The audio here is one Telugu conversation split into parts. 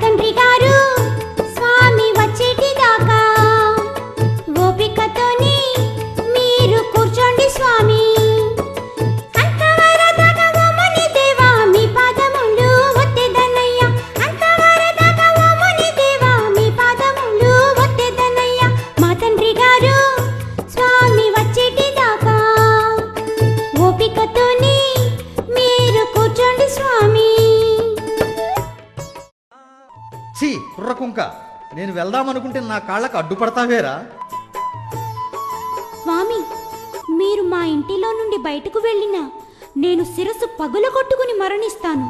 తండ్రి గారు స్వామి వచ్చేటి దాకా ఓపికతోని మీరు కూర్చోండి స్వామి. కుర్రకుంక, నేను వెళ్దామనుకుంటే నా కాళ్ళకు అడ్డుపడతావేరా? స్వామి, మీరు మా ఇంటిలో నుండి బయటకు వెళ్ళినా నేను శిరస్సు పగులగొట్టుకుని మరణిస్తాను.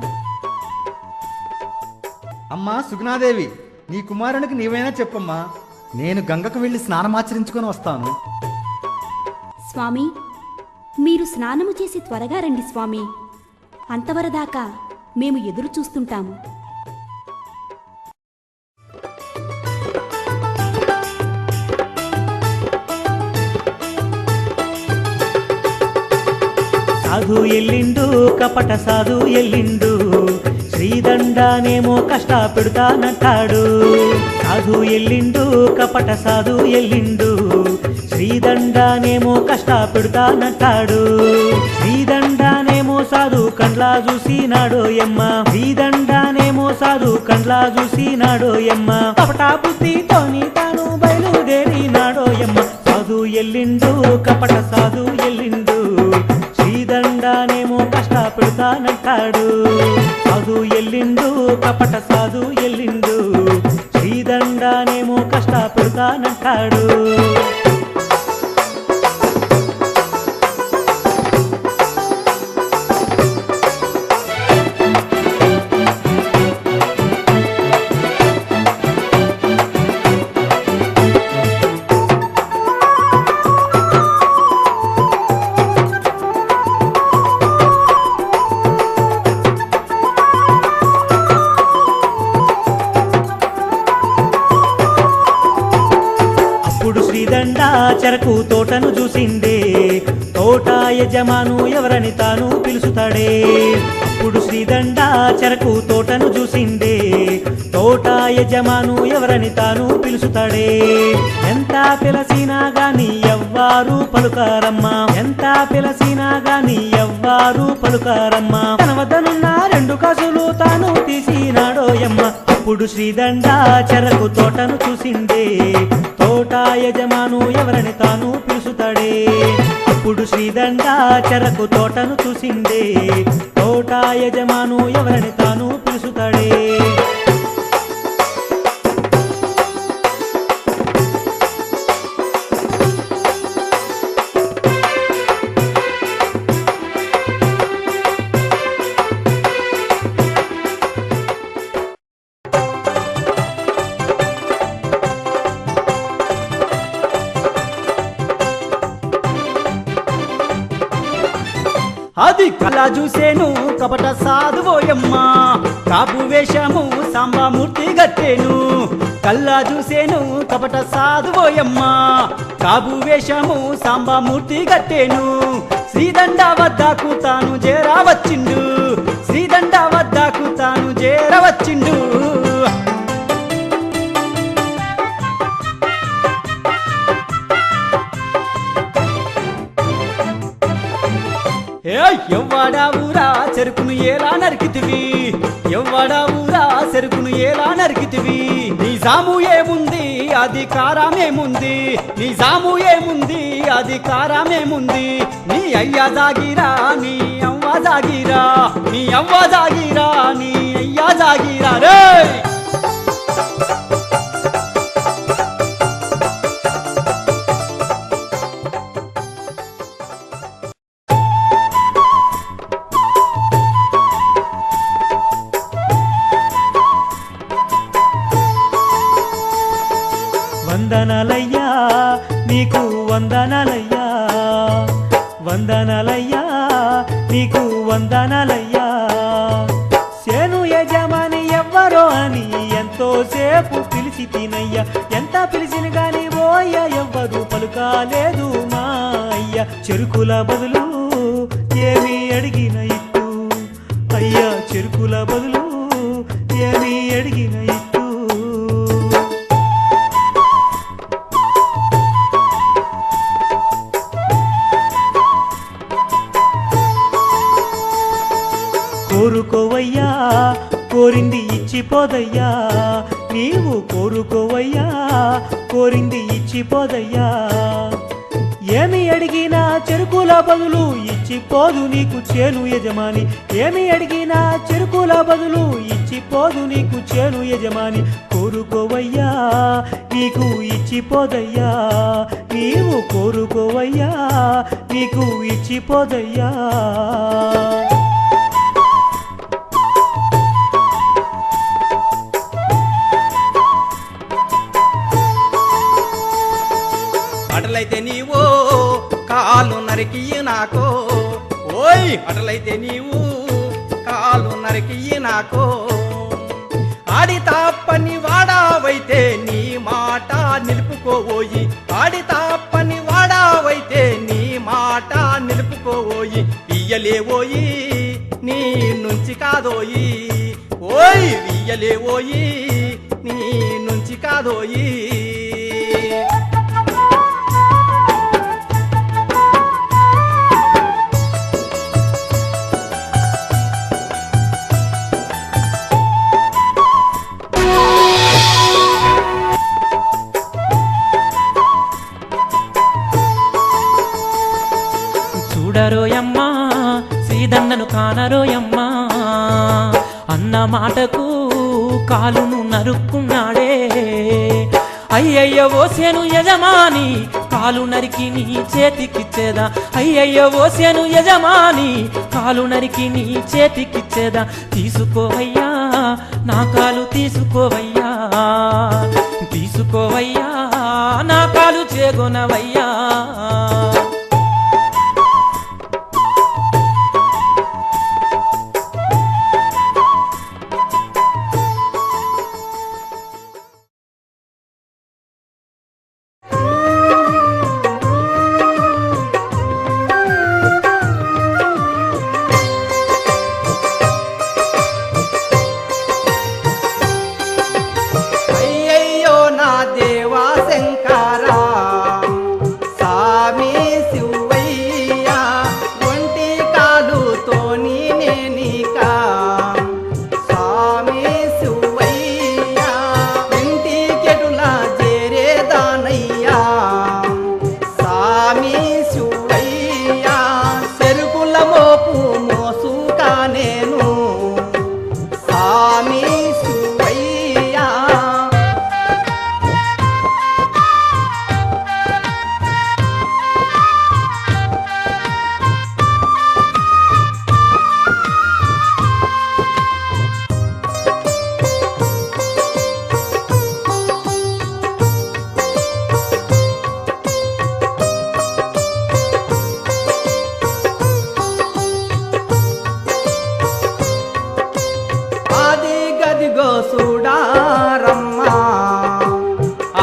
అమ్మా సుగుణాదేవి, నీ కుమారునికి నీవైనా చెప్పమ్మా, నేను గంగకు వెళ్ళి స్నానమాచరించుకొని వస్తాను. స్వామి, మీరు స్నానము చేసి త్వరగా రండి స్వామి. అంతవరదాకా మేము ఎదురు చూస్తుంటాము. సాధు ఎల్లిండు, కపట సాధు ఎల్లిండు, శ్రీదండానేమో కష్టపెడతానంటాడు. సాధు ఎల్లిండు, కపట సాధు ఎల్లిండు, శ్రీదండానేమో కష్టపెడతానంటాడు. శ్రీదండానేమో సాధు కండ్లా చూసినాడో యమ్మ, శ్రీదండానేమో సాధు కండ్లా చూసినాడో యమ్మ, కపట బుద్ధితోని తాను బయలుదేరినాడో యమ్మ. సాధు ఎల్లిండు, కపట సాధు ఎల్లిండు, శ్రీదండానేమో కష్టపెడతానంటాడు. సాధు ఎల్లిండు, కపట సాధు ఎల్లిండు, శ్రీదండానేమో కష్టపెడతానంటాడు. శ్రీదండ చెరకు తోటను చూసిందే, తోట యజమాను ఎవరని తాను పిలుచుతాడే. అప్పుడు శ్రీదండ చెరకు తోటను చూసిందే, తోట యజమాను ఎవరని తాను పిలుచుతాడే. ఎంత పిలసినా గాని ఎవ్వారు పలుకారమ్మా, ఎంత పిలసినా గాని ఎవ్వారు పలుకారమ్మా. తన వద్దనున్న 2 కాసులు తాను తీసినాడోయమ్మ. అప్పుడు శ్రీదండ చెరకు తోటను చూసిందే, తోట యజమాను ఎవరని తాను పిలుచుతాడే. అప్పుడు శ్రీదండ చెరకు తోటను చూసిందే, తోట యజమాను ఎవరని తాను పిలుచుతాడే. అది కళ చూసేను కపట సాధువోయమ్మ, కాపు వేషము సాంబామూర్తి గట్టేను. కళ్ళ చూసేను కపట సాధువోయమ్మ, కాపు వేషము సాంబామూర్తి గట్టేను. శ్రీదండ వద్దకు తాను చేరవచ్చిండు, శ్రీదండ వద్దకు తాను చేరవచ్చిండు. ఎవ్వడా ఊరా చెరుకును ఎలా నరికితివి, ఎవ్వడా ఊరా చెరుకును ఎలా నరికితివి. నిజాము ఏముంది అధికారమేముంది, నిజాము ఏముంది అధికారమేముంది. నీ అయ్య జాగిరా నీ అవ్వ జాగిరా, నీ అవ్వ జాగిరా నీ అయ్య జాగిరా రే. వందనాలయ్యా నీకు వందనాలయ్యా, వందనాలయ్యా నీకు వందనాలయ్యా. సేను యజమాని ఎవ్వరో అని ఎంతో సేపు పిలిచి తినయ్యా, ఎంత పిలిచిన గాని ఓయ్య ఎవ్వరు పలుకాలేదు మా అయ్యా. చెరుకుల బదులు ఏమి అడిగిన ఇట్టు అయ్యా, చెరుకుల బదులు ఏమి అడిగిన ఇట్టు. ఇచ్చిపోదయ్యా నీవు కోరుకోవయ్యా కోరింది ఇచ్చిపోదయ్యా ఏమి అడిగినా చెరుకుల బదులు ఇచ్చిపోదు నీకు చేను యజమాని ఏమి అడిగినా చెరుకుల బదులు ఇచ్చిపోదు నీకు చేను యజమాని కోరుకోవయ్యా నీకు ఇచ్చిపోదయ్యా నీవు కోరుకోవయ్యా నీకు ఇచ్చిపోదయ్యా అటలైతే నీవు కాలు నరికి నాకో ఓయ్ అటలైతే నీవు కాలు నరికి నాకో ఆడి తప్పని వాడావైతే నీ మాట నిలుపుకోబోయి ఆడి తప్పని వాడావైతే నీ మాట నిలుపుకోబోయి ఇయ్యలేవోయి నీ నుంచి కాదోయి ఓయ్ ఇయ్యలేవోయి నీ నుంచి కాదోయి చూడరోయమ్మా శ్రీదన్నను కానరోయమ్మా అన్న మాటకు కాలును నరుక్కున్నాడే అయ్యయ్య ఓసేను యజమాని కాలు నరికి నీ చేతికిచ్చేదా అయ్యయ్య ఓసేను యజమాని కాలు నరికి నీ చేతికిచ్చేదా తీసుకోవయ్యా నా కాలు తీసుకోవయ్యా తీసుకోవయ్యా నా కాలు చేగొనవయ్యా అయ్యయ్యో నా దేవా శంకరా సామి శివయ్యా ఒంటి కాలుతోని నేనికా సామి శివయ్యా ఇంటి కెటులా చేరేదానయ్యా సామి శివయ్యా చెరుకుల మోపు మోసుకా నేను సామి శివయ్యా ఆది గదిగో చూడారమ్మా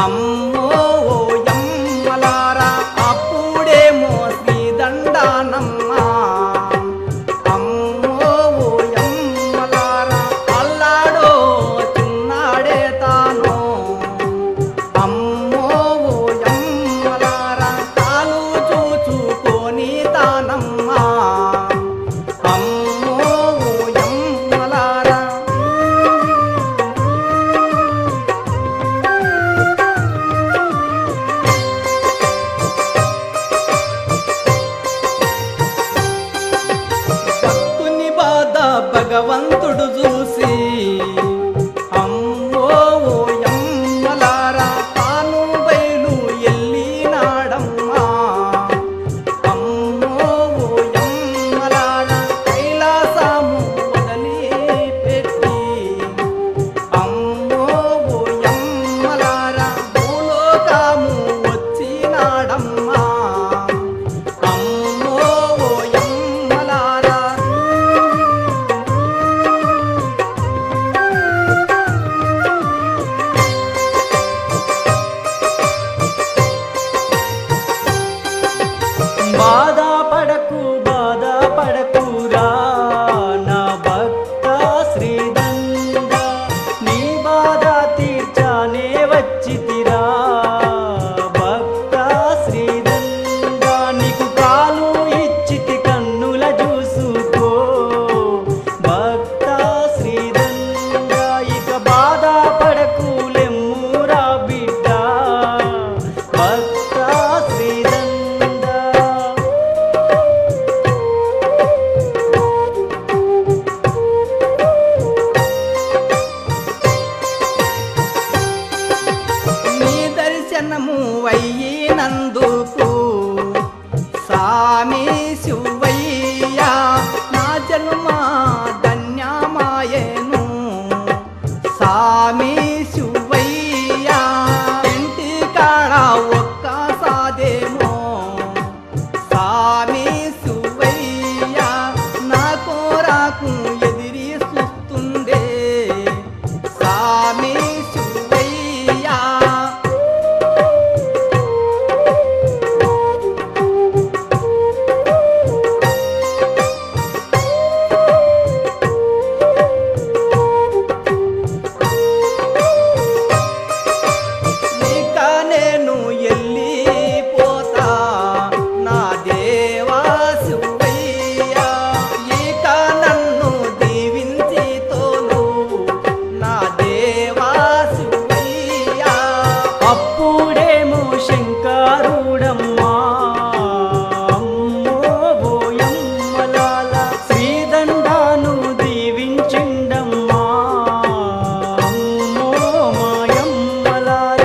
అమ్మో ఓయమ్మలారా అప్పుడేమో శ్రీదండానమ్మా అమ్మో ఓయమ్మలారా అల్లాడో చిన్నాడే తాను అమ్మో ఓయమ్మలారా తాను చూచుకొని తానమ్మా అమ్మో ఓయమ్మలారా సామి శివయ్య ఇంటి కాడ ఒక్క సాదేమో సామి శివయ్య నా కోరాకు ఎదిరి చూస్తుండే సామి శివయ్య ఇక నేను ఎల్లిపోతా నా దేవా శివయ్య ఇక నన్ను దీవించి తోలు నా దేవా శివయ్య అప్పుడేమో శంకరుడమ్మా అమ్మో ఓయమ్మలాల శ్రీదండాను దీవించిండమ్మా అమ్మో మాయమ్మలాల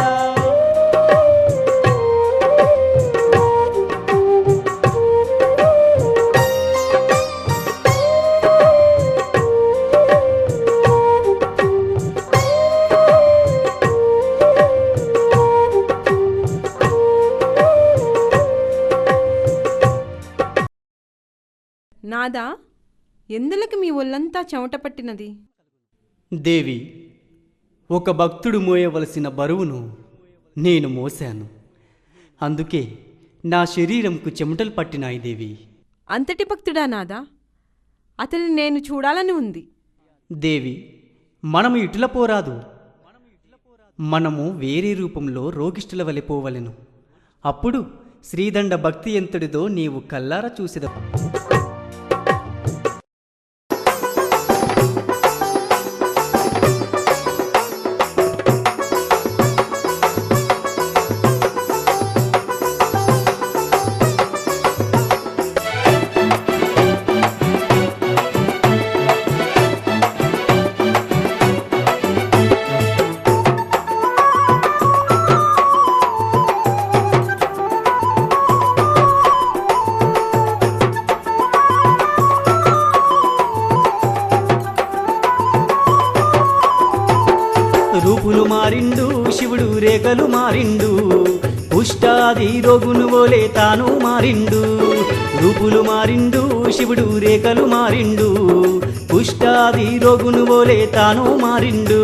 నాదా ఎందులకి మీ ఒళ్ళంతా చెమట పట్టినది? దేవి, ఒక భక్తుడు మోయవలసిన బరువును నేను మోశాను. అందుకే నా శరీరంకు చెమటలు పట్టినాయి దేవి. అంతటి భక్తుడా నాదా? అతని నేను చూడాలని ఉంది. దేవి, మనము ఇటుల పోరాదు. మనము వేరే రూపంలో రోగిష్ఠుల వలె పోవలెను. అప్పుడు శ్రీదండ భక్తి ఎంతటిదో నీవు కల్లారా చూసిద. రూపులు మారిండు శివుడు రేఖలు మారిండు పుష్టాది రోగును ఓలే తాను మారిండు. రూపులు మారిండు శివుడు రేఖలు మారిండు పుష్టాది రోగును ఓలే తాను మారిండు.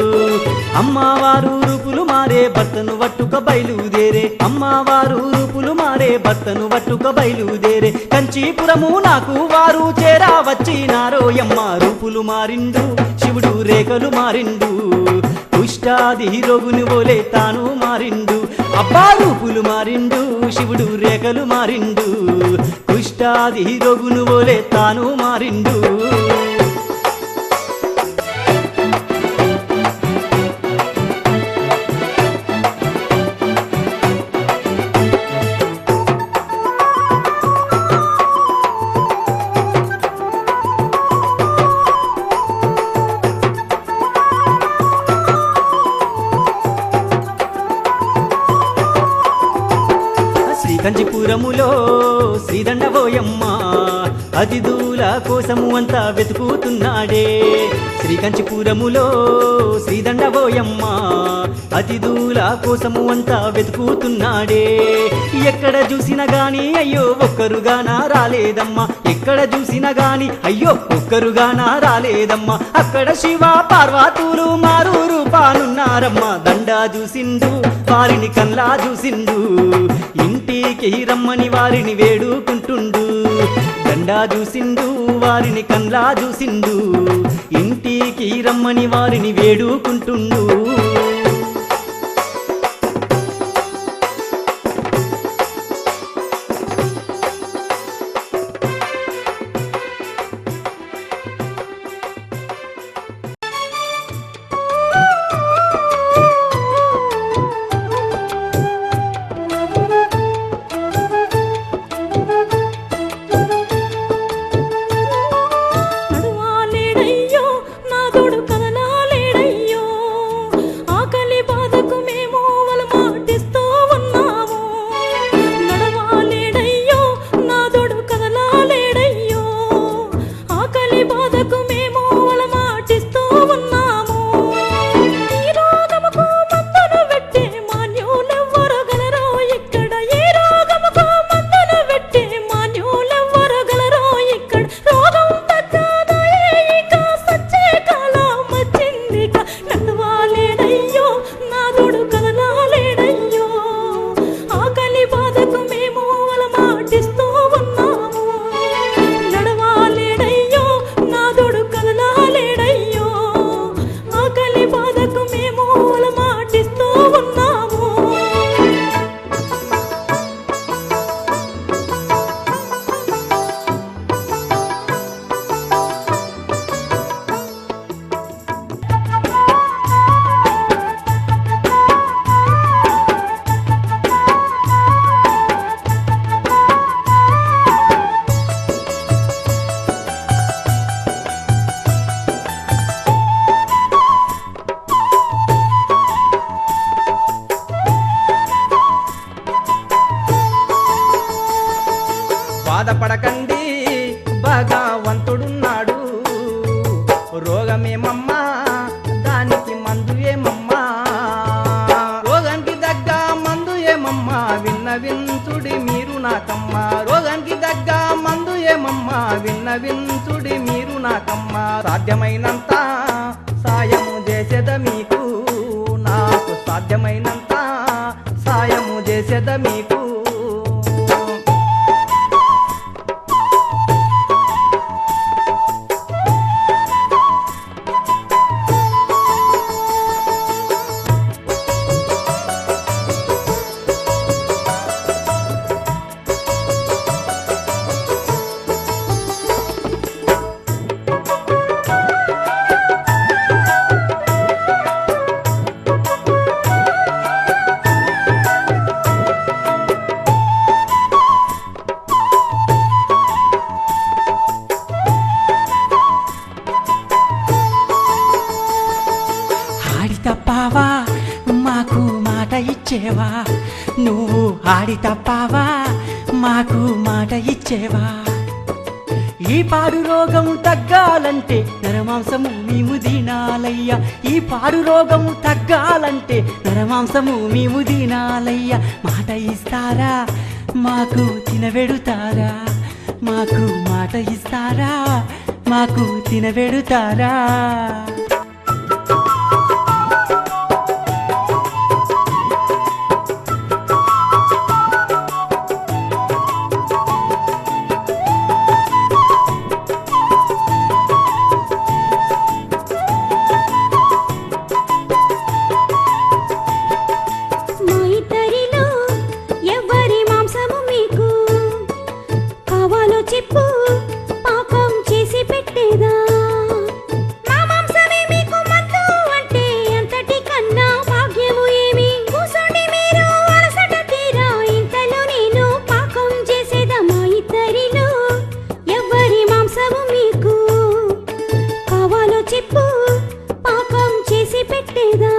అమ్మవారు రూపులు మారే భర్తను వట్టుక బయలుదేరే అమ్మవారు రూపులు మారే భర్తను వట్టుక బయలుదేరే కంచీపురము నాకు వారు చేరా వచ్చినారోయమ్మ. రూపులు మారిండు శివుడు రేఖలు మారిండు పుష్టాది రోగుని ఓలే తాను మారిండు. అబ్బా రూపులు మారిండు శివుడు రేఖలు మారిండు కుష్టాది రోగును ఓలే తాను మారిండు. కంచిపురములో శ్రీదండవోయమ్మ అతిథుల కోసము అంతా వెతుకుతున్నాడే. శ్రీకంచిపురములో శ్రీదండవోయమ్మ అతిథుల కోసము అంతా వెతుకుతున్నాడే. ఎక్కడ చూసినా గాని అయ్యో ఒక్కరుగానా రాలేదమ్మా. ఎక్కడ చూసినా గాని అయ్యో ఒక్కరుగానా రాలేదమ్మా. అక్కడ శివ పార్వతులు మారు రూపానున్నారమ్మా. దండా చూసిండు వారిని కల్లా చూసిండు ఇంటికి రమ్మని వారిని వేడుకుంటుండు. దండా చూసిండు వారిని కల్లా చూసిండు ఇంటికి రమ్మని వారిని వేడుకుంటుండు. మందు ఏమమ్మా రోగానికి తగ్గ మందు ఏమమ్మా విన్నవించుడి మీరు నాకమ్మా రోగానికి తగ్గ మందు ఏమమ్మా విన్నవించుడి మీరు నాకమ్మా సాధ్యమైనంత సాయము చేసేద మీకు నాకు సాధ్యమైనంత సాయము చేసేద మీకు ఆడి తప్పావా మాకు మాట ఇచ్చేవా నువ్వు ఆడి తప్పావా మాకు మాట ఇచ్చేవా ఈ పాడు రోగం తగ్గాలంటే నరమాంసము మేము తినాలయ్యా ఈ పాడు రోగం తగ్గాలంటే నరమాంసము మేము తినాలయ్యా మాట ఇస్తారా మాకు తినబెడుతారా మాకు మాట ఇస్తారా మాకు తినబెడుతారా మా ఇద్దరిలో ఎవరి మాంసము మీకు కావాలో చెప్పు పాకం చేసి పెట్టేదా మా మాంసమే మీకు మత్తు అంటే అంతటి కన్నా భాగ్యము ఏమి కూసోండి మీరు అలసట తీరా ఇంతలో నేను పాకం చేసేదా మా ఇద్దరిలో ఎవరి మాంసము మీకు కావాలో చెప్పు పాకం చేసి పెట్టేదా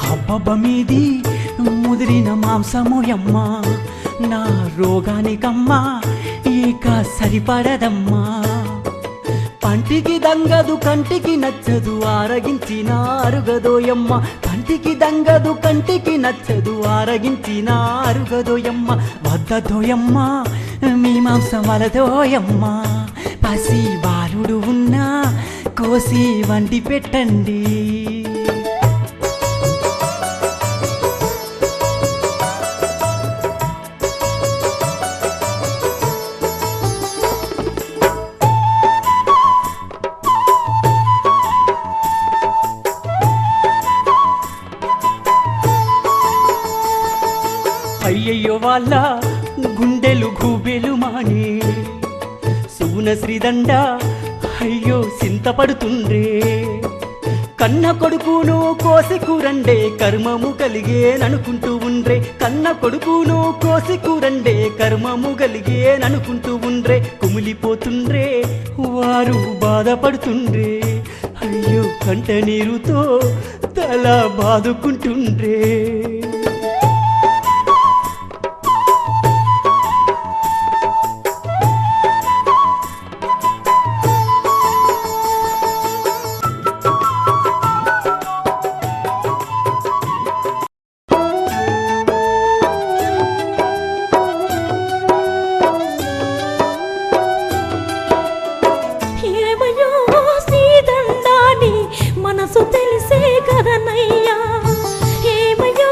అబ్బబ్బ మీది ముదిరిన మాంసమోయమ్మా నా రోగానికమ్మా ఇక సరిపడదమ్మా పంటికి దంగదు కంటికి నచ్చదు ఆరగించిన అరుగదోయమ్మ పంటికి దంగదు కంటికి నచ్చదు ఆరగించిన అరుగదోయమ్మ వద్దదోయమ్మ మీ మాంసం వలదోయమ్మ పసి బాలుడు ఉన్నా కోసి వండి పెట్టండి అయ్యయ్యో వాళ్ళ గుండెలు గూబెలు మానే సుగుణ శ్రీదండ అయ్యో సింతపడుతుండ్రే కన్న కొడుకును కోసి కూరండే కర్మము కలిగేననుకుంటూ ఉండ్రే కన్న కొడుకును కోసి కూరండే కర్మము కలిగేననుకుంటూ ఉండ్రే కుమిలిపోతుండ్రే వారు బాధపడుతుండ్రే అయ్యో కంట నీరుతో తల బాదుకుంటుండ్రే ఏమయ్యో శ్రీదండాని మనసు తెలిసే కదనయ్యా ఏమయ్యో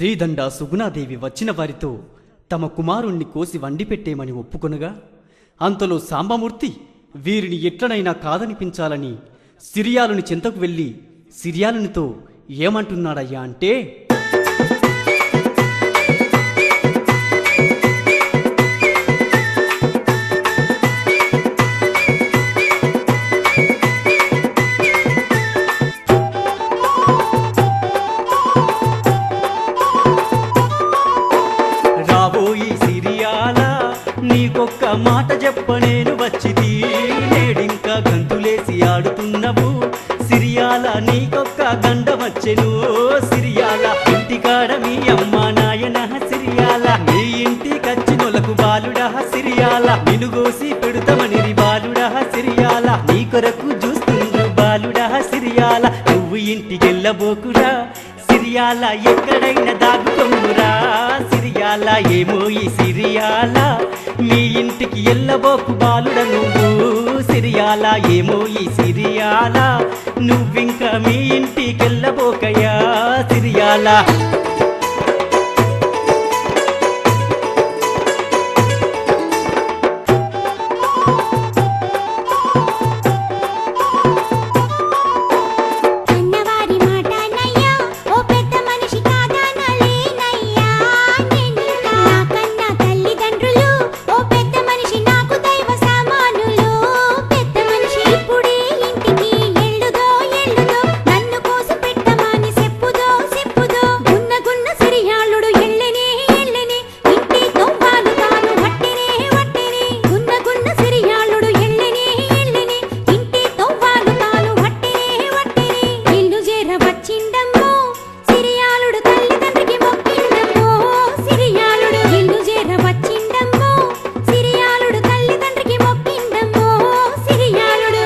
శ్రీదండ సుగుణాదేవి వచ్చిన వారితో తమ కుమారుణ్ణి కోసి వండి పెట్టేమని ఒప్పుకొనగా అంతలో సాంబమూర్తి వీరిని ఎట్లనైనా కాదనిపించాలని సిరియాలుని చెంతకు వెళ్ళి సిరియాలునితో ఏమంటున్నాడయ్యా అంటే, రాబోయి సిరియాల నీకొక్క మాట చెప్ప నేను వచ్చిది, నేడింకా గంతులేసి ఆడుతున్నవు సిరియాల నీకొక్క గండ వచ్చెను సిరియాల, ఇంటికాడ మీ అమ్మ నాయన సిరియాల, నీ ఇంటికచ్చినొలకు బాలుడా సిరియాల, నినుగోసి పెడుతమని బాలుడా సిరియాల, నీ కొరకు చూస్తుండ్రు బాలుడా సిరియాల, నువ్వు ఇంటికెళ్ళబోకురా సిరియాల, ఎక్కడైనా దాగుకొమ్మురా సిరియాల, ఏమో ఈ సిరియాల మీ ఇంటికి ఎల్లబోకు బాలుడ నువ్వు సిరియాల, ఏమో ఈ సిరియాల నువ్వింకా మీ ఇంటికెళ్ళబోకయ్యా సిరియాల. అన్నవారి మాటనయ్యా ఓ పెద్ద మనిషి కాదనలేనయ్యా, నేనింకా నాకన్నా తల్లిదండ్రులు ఓ పెద్ద మనిషి నాకు దైవ సమానులు, పెద్ద మనిషి ఇప్పుడే ఇంటికి ఎల్లుదో నన్ను కోసి పెట్టమని చెప్పుదో గున్న సిరియాళుడు ఎల్లెనే ఇంటి దొంగలు తాను వట్టెనే గున్న సిరియాళుడు ఎల్లెనే ఇంటి దొంగలు తాను వట్టెనే ఇల్లు చేర వచ్చిండమ్మో సిరియాళుడు తల్లిదండ్రికి మొక్కిండమ్మో సిరియాళుడు ఇల్లు చేర వచ్చిండమ్మో సిరియాళుడు తల్లిదండ్రికి మొక్కిండమ్మో సిరియాళుడు.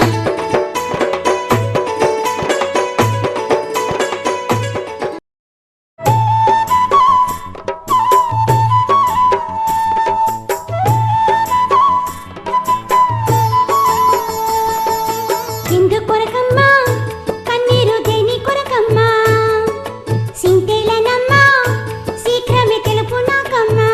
ఇందు కొరకమ్మా కన్నీరు దేని కొరకమ్మా, సింతేలనమ్మా శీఘ్రమే తెలుపు నాకమ్మా,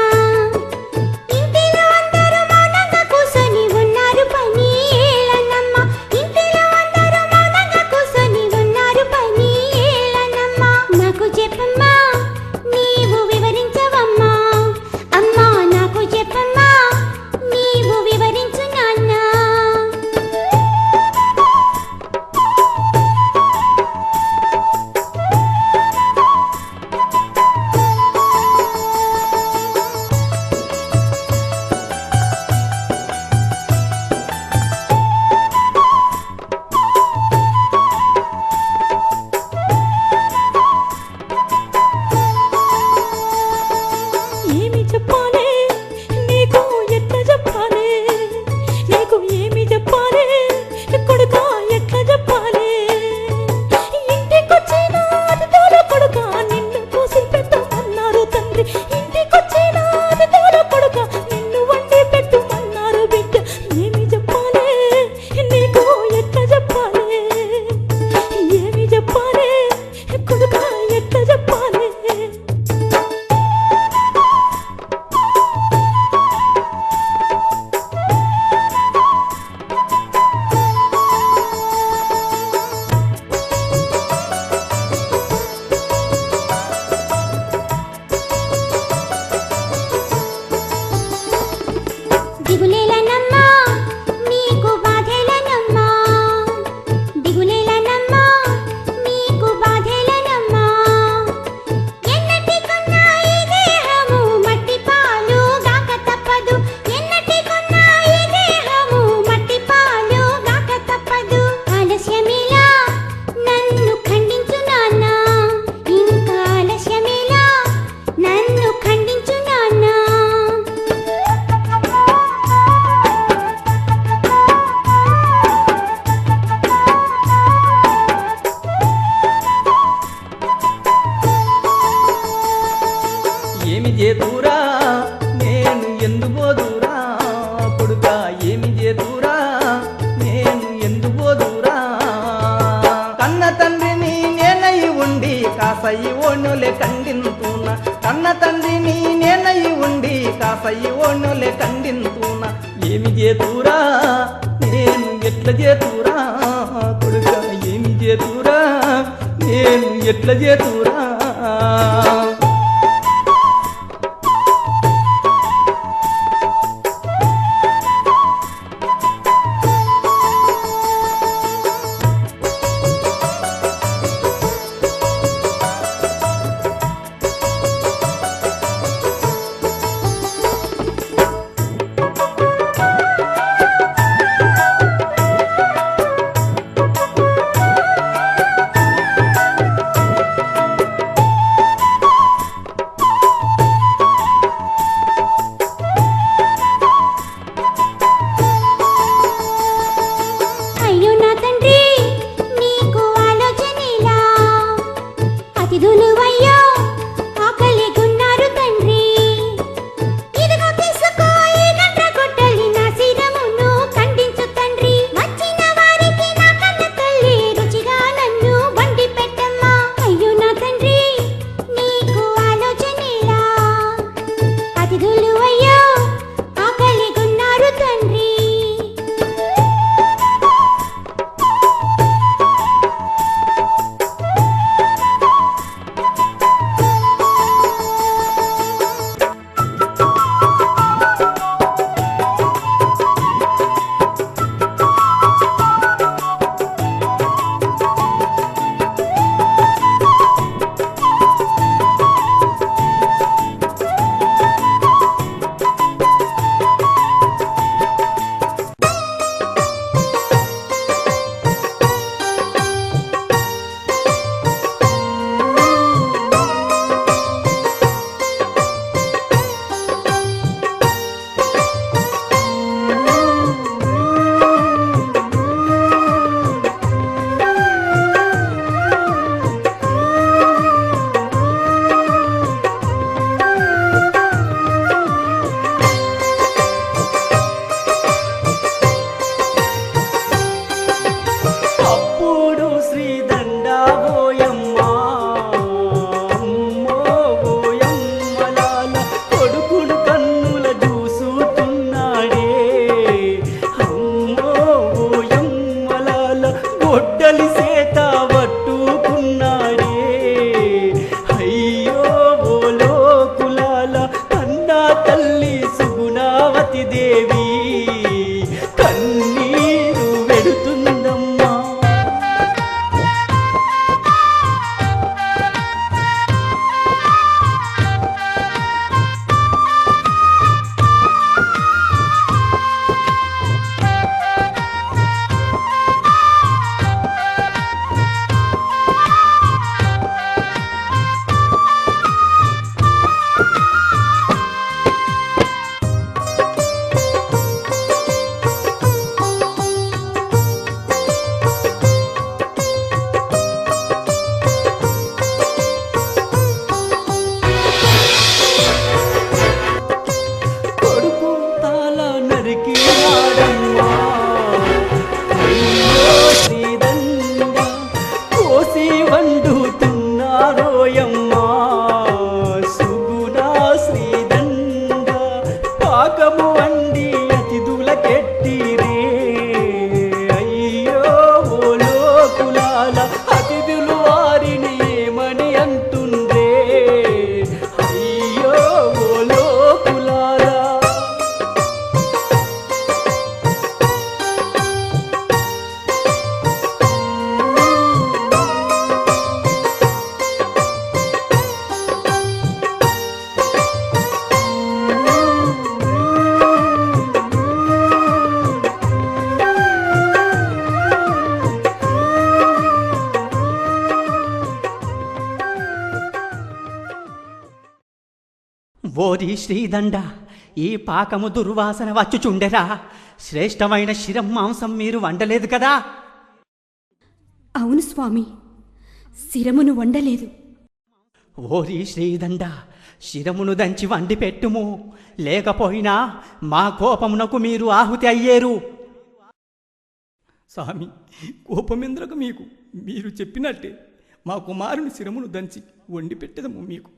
ఇంటిలో అందరూ మౌనంగా కూసొని ఉన్నారు పని ఏలనమ్మా, ఇంటిలో అందరూ మౌనంగా కూసొని ఉన్నారు పని ఏలనమ్మా, నాకు చెప్పమ్మా నీవు వివరించవమ్మా, అమ్మా నాకు చెప్పమ్మా నీవు వివరించు నాన్నా. ఏమి చెప్పాలి నీకు ఎట్లా చెప్పాలి, నీకు ఏమి చెప్పాలి కొడుకా ఎట్లా చెప్పాలి, ఇంటికొచ్చిన అతిథుల కొడుకా నిన్ను కోసి పెట్టమన్నారు తండ్రి, ఇంటికొచ్చిన అతిథుల కొడుకా నిన్ను వండి పెట్టమన్నారు బిడ్డ, ఏమి చెప్పాలి నీకు ఎట్లా చెప్పాలి, ఏమి చెప్పాలి కొడుకా ఎట్లా చెప్పాలి. దిగులేలనమ్మా నీకు బాధేలనమ్మా, దిగులేలనమ్మా నీకు బాధేలనమ్మా, ఎన్నటికున్నా ఈ దేహము మట్టి పాలు గాక తప్పదు, ఎన్నటికున్నా ఈ దేహము మట్టి పాలు గాక తప్పదు, ఆలస్యమేలా నన్ను ఖండించు నాన్నా, ఇంకా ఆలస్యమేలా నన్ను ఖండించు నాన్నా. ఏమి చేతురా నేను ఎందుబోదురా కొడుకా, ఏమి చేతురా నేను ఎందుబోదురా, కన్న తండ్రిని నేనై ఉండి కాసయి ఓనులే ఖండింతున్నా, కన్న తండ్రిని నేనయ్యి ఉండి కాసయ్యి ఓణులే ఖండింతున్నా ఏమి చేతురా నేను ఎట్ల చేతురా కొడుక ఏమి చేతురా నేను ఎట్ల చేతురా అయ్యో నా తండ్రి నీకు ఆలోచనేలా అతిథులు అయ్యో ఆకలిగున్నారు తండ్రి ఇదిగో తీసుకో ఈ గంట కొట్టలి నా శిరమును ఖండించు తండ్రి వచ్చిన వారికి నా కన్న తల్లి రుచిగా నన్ను వండి పెట్టమ్మా అయ్యో నా తండ్రి నీకు ఆలోచనేలా అతిథులు అయ్యో ఆకలిగున్నారు తండ్రి అప్పుడు శ్రీదండ ఓయమ్మ అమ్మో ఓయమ్మలాల కొడుకును కన్నుల చూసుతున్నాడే అమ్మో ఓయమ్మలాల గొడ్డలి సేత పట్టుకున్నాడే అయ్యో ఓ లోకులాల కన్నా తల్లి సుగుణావతి దేవి కన్నీరు వెడుతుందమ్మా కొడుకు తాళ నరికి ఆడమ్మా అయ్యో శ్రీదండ కోసి వండుతున్నారోయమ్మా సుగుణా శ్రీదండ పాకము వండి అతిథులకెట్టిరే అయ్యో ఓ లోకులాల అతిథులు వారిని ఏమని అంటుండ్రే అయ్యో ఓ లోకులాల ఓరి శ్రీదండ ఈ పాకము దుర్వాసన వచ్చుచుండెరా శ్రేష్టమైన శిరం మాంసం మీరు వండలేదు కదా అవును స్వామి శిరమును వండలేదు ఓరి శ్రీదండ శిరమును దంచి వండి పెట్టుము లేకపోయినా మా కోపమునకు మీరు ఆహుతి అయ్యేరు స్వామి కోపమెంద్రకు మీకు మీరు చెప్పినట్టే మా కుమారుని శిరమును దంచి వండి పెట్టదము మీకు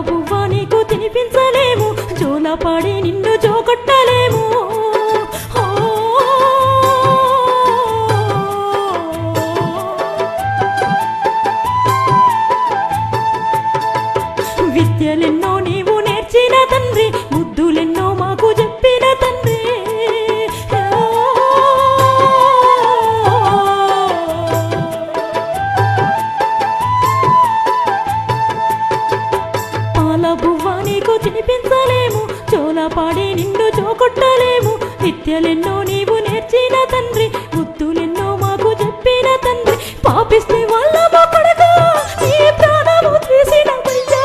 బువ్వ నీకు తినిపించలేము, జోలపాడి నిన్ను జోకొట్టలేము. విద్యలెన్నో నీవు నేర్చిన తండ్రి, ముద్దులెన్నో మాకు చెప్పిన తండ్రి. పాల బువ్వ నీకు తినిపించలేము, జోలపాడి నిన్ను జోకొట్టలేము. విద్యలెన్నో నీవు నేర్చిన తండ్రి, ముద్దులెన్నో మాకు చెప్పిన తండ్రి. పాపిస్తే వాళ్ళ కొడుకా నీ ప్రాణము తీసినవయ్యా,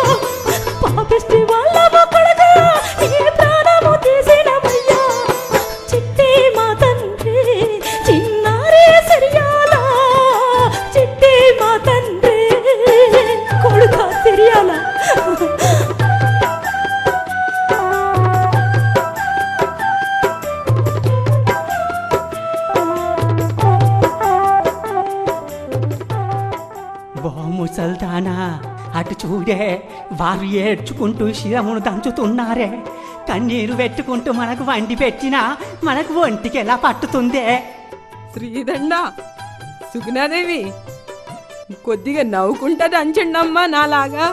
పాపిస్తే వాళ్ళ కొడుకా నీ ప్రాణము తీసినవయ్యా. చిట్టి మా తండ్రి చిన్నారే సిరియాల, చిట్టి మా తండ్రి కొడుకా సిరియాల. ముసల్దానా అటు చూడే, వారు ఏడ్చుకుంటూ శిరమును దంచుతున్నారే. కన్నీరు పెట్టుకుంటూ మనకు వండి పెట్టినా మనకు ఒంటికి ఎలా పట్టుతుందే? శ్రీదండ, సుగుణాదేవి కొద్దిగా నవ్వుకుంటా దంచండమ్మా నాలాగా.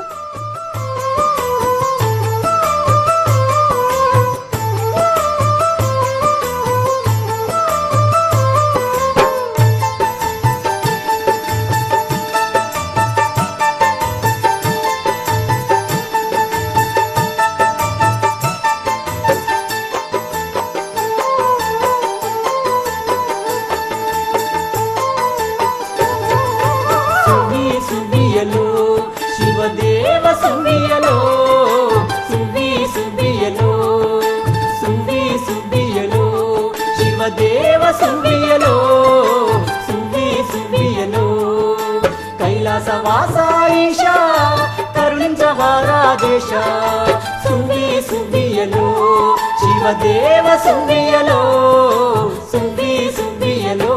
శివదేవ సువ్వియలో, సువ్వి సువ్వియలో, సువ్వి సువ్వియలో, శివదేవ సువ్వియలో, సువ్వి సువ్వియలో. కైలాసవాస ఈశా కరుణించవారాదేశ, సువ్వి సువ్వియలో, శివదేవ సువ్వియలో, సువ్వి సువ్వియలో.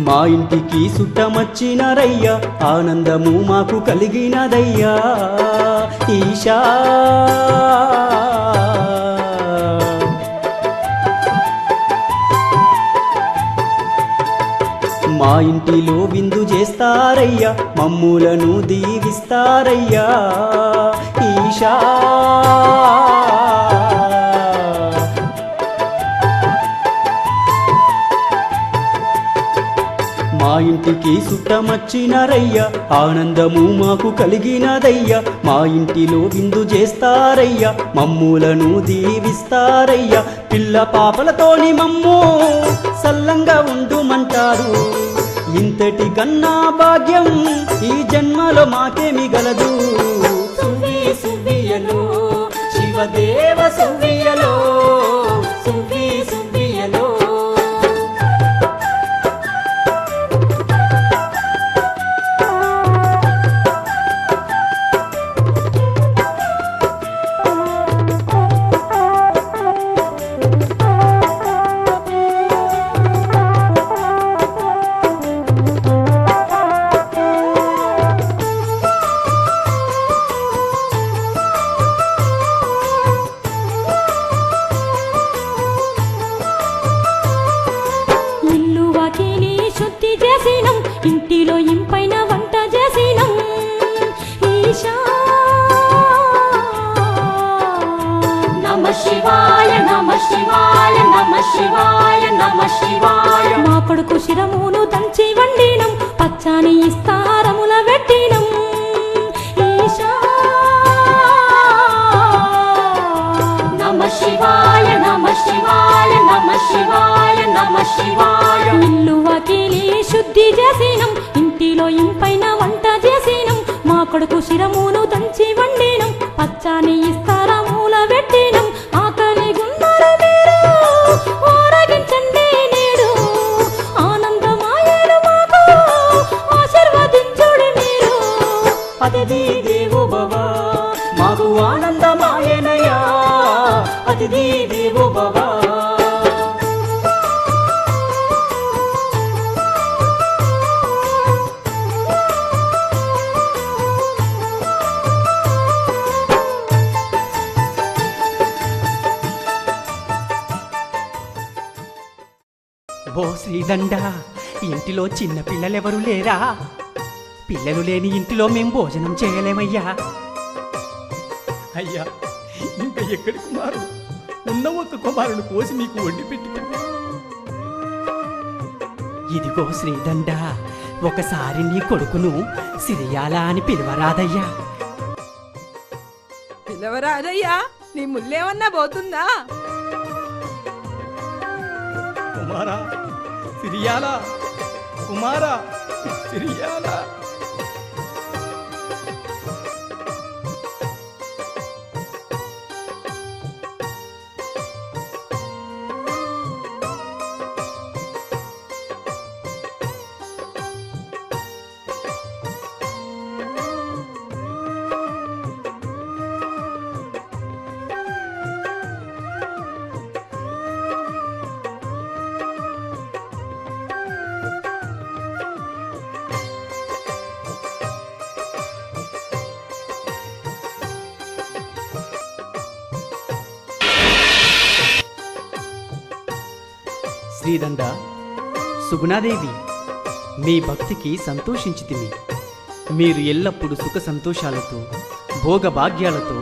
మా ఇంటికి సుట్టమచ్చినారయ్యా, ఆనందము మాకు కలిగినదయ్యా. ఈశా మా ఇంటిలో విందు చేస్తారయ్యా, మమ్ములను దీవిస్తారయ్యా. ఈశా మా ఇంటికి సుట్టమచ్చినారయ్యా, ఆనందము మాకు కలిగినదయ్యా. మా ఇంటిలో విందు చేస్తారయ్యా, మమ్ములను దీవిస్తారయ్యా. పిల్ల పాపలతోని మమ్ము సల్లంగా ఉండుమంటారు. ఇంతటి కన్నా భాగ్యం ఈ జన్మలో మాకేమి గలదు. సువ్వి సువ్వియలో, శివదేవ సువ్వియలో, సువ్వి సువ్వియలో. ఇంటిలో ఇంపైన వంట చేసినం. ఈశా నమ శివాయ నమ శివాయ నమ శివాయ నమ శివాయ. మా కొడుకు శిరమును దంచి వండినం, పచ్చాని ఇస్తారముల పెట్టినం. ఈశా నమ శివాయ నమ శివాయ నమ శివాయ నమ శివాయ. ఇల్లు వాకిలి శుద్ధి చేసినం, ఇంటిలో ఇంపైన వంట చేసినం. మా కొడుకు శిరమును దంచి వండినం, పచ్చాని ఇస్తారముల పెట్టినం. ఆకలి గున్నారు మీరు ఓ శ్రీదండ, ఇంటిలో చిన్న పిల్లలెవరు లేరా? పిల్లలు లేని ఇంటిలో మేం భోజనం చేయలేమయ్యా. అయ్యా, ఇంకా ఎక్కడి కుమారుడు? ఉన్న ఒక్క కుమారుడు కోసి మీకు వండి పెట్టి ఇదిగో శ్రీదండ, ఒకసారి నీ కొడుకును సిరియాల అని పిలవరాదయ్యా. పిలవరాదయ్యా, నీ ముల్లేమన్నా పోతుందా? కుమారా సిరియాల, కుమారా సిరియాల. శ్రీదండ, సుగుణాదేవి, మీ భక్తికి సంతోషించితిమి. మీరు ఎల్లప్పుడూ సుఖ సంతోషాలతో, భోగభాగ్యాలతో,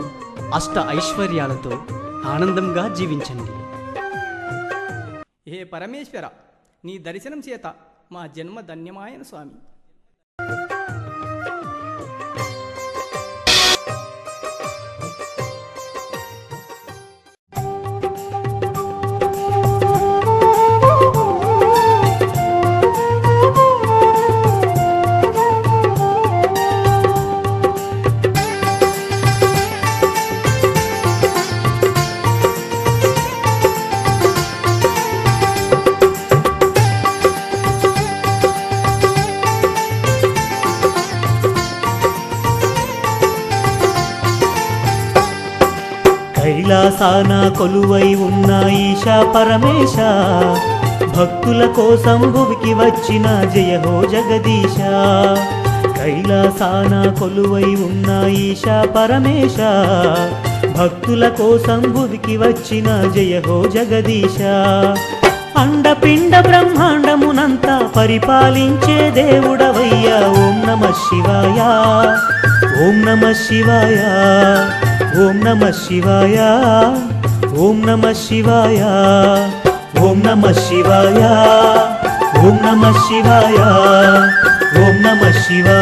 అష్ట ఐశ్వర్యాలతో ఆనందంగా జీవించండి. ఏ పరమేశ్వర, నీ దర్శనం చేత మా జన్మ ధన్యమాయను స్వామి. కైలాసాన కొలువై ఉన్న ఈశా పరమేశ, భక్తుల కోసం భువికి వచ్చిన జయ హో జగదీశ. కైలాసాన కొలువై ఉన్న ఈశా పరమేశ, భక్తుల కోసం భువికి వచ్చిన జయ హో జగదీశ. అండపిండ బ్రహ్మాండమునంతా పరిపాలించే దేవుడవయ్యా. ఓం నమః శివాయ, ఓం నమః శివాయ, ఓం నమః శివాయ, ఓం నమః శివాయ, ఓం నమః శివాయ, ఓం నమః శివాయ, ఓం నమః శివాయ.